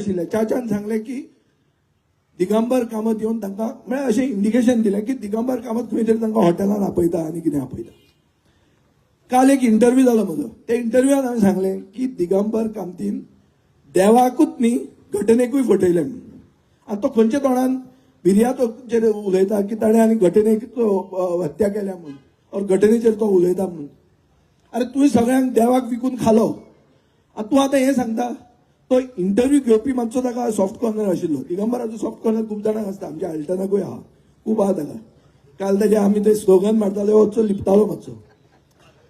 आशिल्ले चाच्यान सांगलें की दिगंबर कामत येवन तांकां म्हळ्यार अशें इंडिकेशन दिलें की दिगंबर कामत खंय तरी तांकां हॉटेलांत आपयता आनी कितें आपयता. काल एक इंटरव्यू जालो म्हजो. त्या इंटरव्यूआन हांवें सांगलें की दिगंबर कामतीन देवाकूच न्ही घटनेकूय फटयलें म्हणून. आनी तो खंयच्या तोंडान बिर्यातोचेर उलयता की ताणें आनी घटनेक हत्या केल्या म्हणून और घटनेचेर तो उलयता म्हणून. अरे तुवें सगळ्यांक देवाक विकून खालो आनी तूं आतां हें सांगता. तो इंटरव्यू घेवपी मातसो ताका सॉफ्ट कॉर्नर आशिल्लो. दिगंबराचो सॉफ्ट कॉर्नर खूब जाणांक आसता. आमच्या आल्टनाकूय आहा, खूब आहा ताका. काल ताजे आमी ते स्लोगन मारताले वचो लिपतालो मातसो.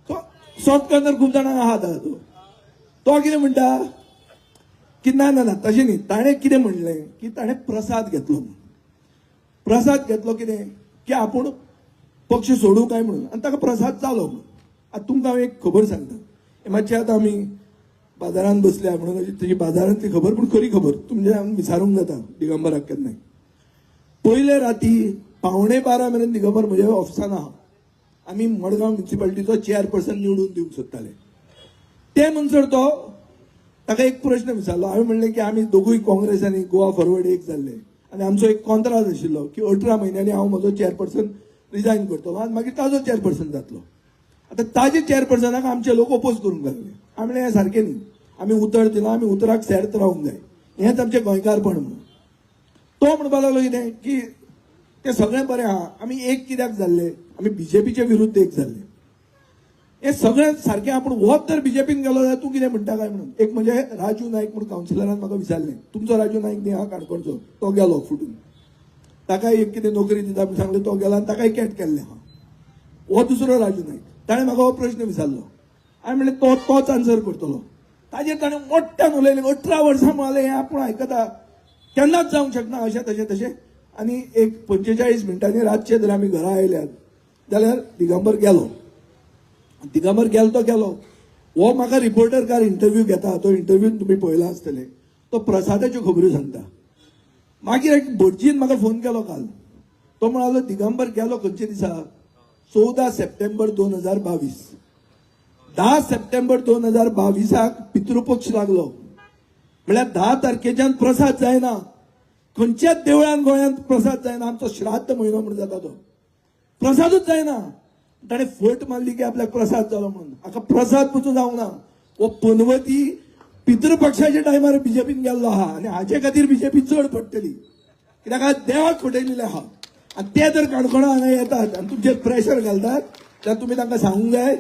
तो सॉफ्ट कॉर्नर खूब जाणांक आहा ताका. तो कितें म्हणटा की ना ना ना तशें न्ही. ताणें कितें म्हणलें की ताणें प्रसाद घेतलो म्हणून. प्रसाद घेतलो कितें की आपूण पक्ष सोडूं काय म्हणून आनी ताका प्रसाद जालो म्हणून. आतां तुमकां हांव एक खबर सांगता. हे मातशें आतां आमी बाजारांत बसल्या म्हणून तेजी बाजारांतली खबर पूण खरी खबर तुमच्या विचारूंक जाता दिगंबराक केन्नाय. पयले राती 11:15 मेरेन दिगंबर म्हज्या ऑफिसान आहा. आमी मडगांव म्युनिसिपालिटीचो चेअरपर्सन निवडून दिवंक सोदताले. ते म्हणसर तो ताका एक प्रश्न विचारलो. हांवें म्हणलें की आमी दोगूय काँग्रेस आनी गोवा फॉरवर्ड एक जाल्ले आनी आमचो एक कॉन्ट्राक्ट आशिल्लो की 18 म्हयन्यांनी हांव म्हजो चेअरपर्सन रिजायन करतलो आनी मागीर ताजो चेअरपर्सन जातलो. आतां ताजे चेअरपर्सनाक आमचे लोक ओपोज करूंक लागले. हांवें म्हणलें हें सारकें न्ही. आमी उतर दिलां, आमी उतराक सेर्त रावंक जाय. हेंच आमचें गोंयकारपण म्हणून. तो म्हणपाक लागलो कितें की तें सगळें बरें आहा, आमी एक कित्याक जाल्ले, आमी बीजेपीचे विरुद्ध एक जाल्ले. हें सगळें सारकें आपूण होच जर बीजेपीन गेलो जाल्यार तूं कितें म्हणटा काय म्हणून. एक म्हणजे राजू नायक म्हणून कावन्सिलरान म्हाका विचारलें तुमचो राजू नायक न्ही हा काणकोणचो. तो गेलो फुटून. ताकाय एक कितें नोकरी दिता म्हूण सांगलें. तो गेला आनी ताकाय कॅट केल्लें आहा. हो दुसरो राजू नायक. ताणें म्हाका हो प्रश्न विचारलो. हांवें म्हणलें तोच आन्सर करतलो. ताजेर ताणें मोठ्यान उलयलें. 18 वर्सां म्हळें हें आपूण आयकता केन्नाच जावंक शकना अशें तशें तशें. आनी एक 45 मिनटांनी रातचे जर आमी घरा आयल्यात जाल्यार दिगंबर गेलो. दिगंबर गेलो तो गेलो. हो म्हाका रिपोर्टर कार इंटरव्यू घेता. तो इंटरव्यू तुमी पळयला आसतले. तो प्रसादाच्यो खबऱ्यो सांगता. मागीर एक भटजीन म्हाका फोन केलो काल. तो म्हणालो दिगंबर गेलो खंयच्या दिसा 14 सप्टेंबर 2022. 10 सप्टेंबर 2022 पितृपक्ष लागलो. म्हळ्यार 10 तारखेच्यान प्रसाद जायना. खंयच्याच देवळान गोंयांत प्रसाद जायना. आमचो श्राद्ध म्हयनो म्हणून जाता तो. प्रसादूच जायना. ताणें फट मारली की आपल्याक प्रसाद जालो म्हणून. हाका प्रसाद पसून जावंक ना. हो पनवती पितृपक्षाच्या टायमार बीजेपीन गेल्लो आहा आनी हाचे खातीर बीजेपी चड पडटली. कित्याक आज देवाक फटयलेले आहा. आनी ते जर काणकोणा हांगा येतात आनी तुमचेर प्रेशर घालतात जाल्यार तुमी तांकां सांगूंक जाय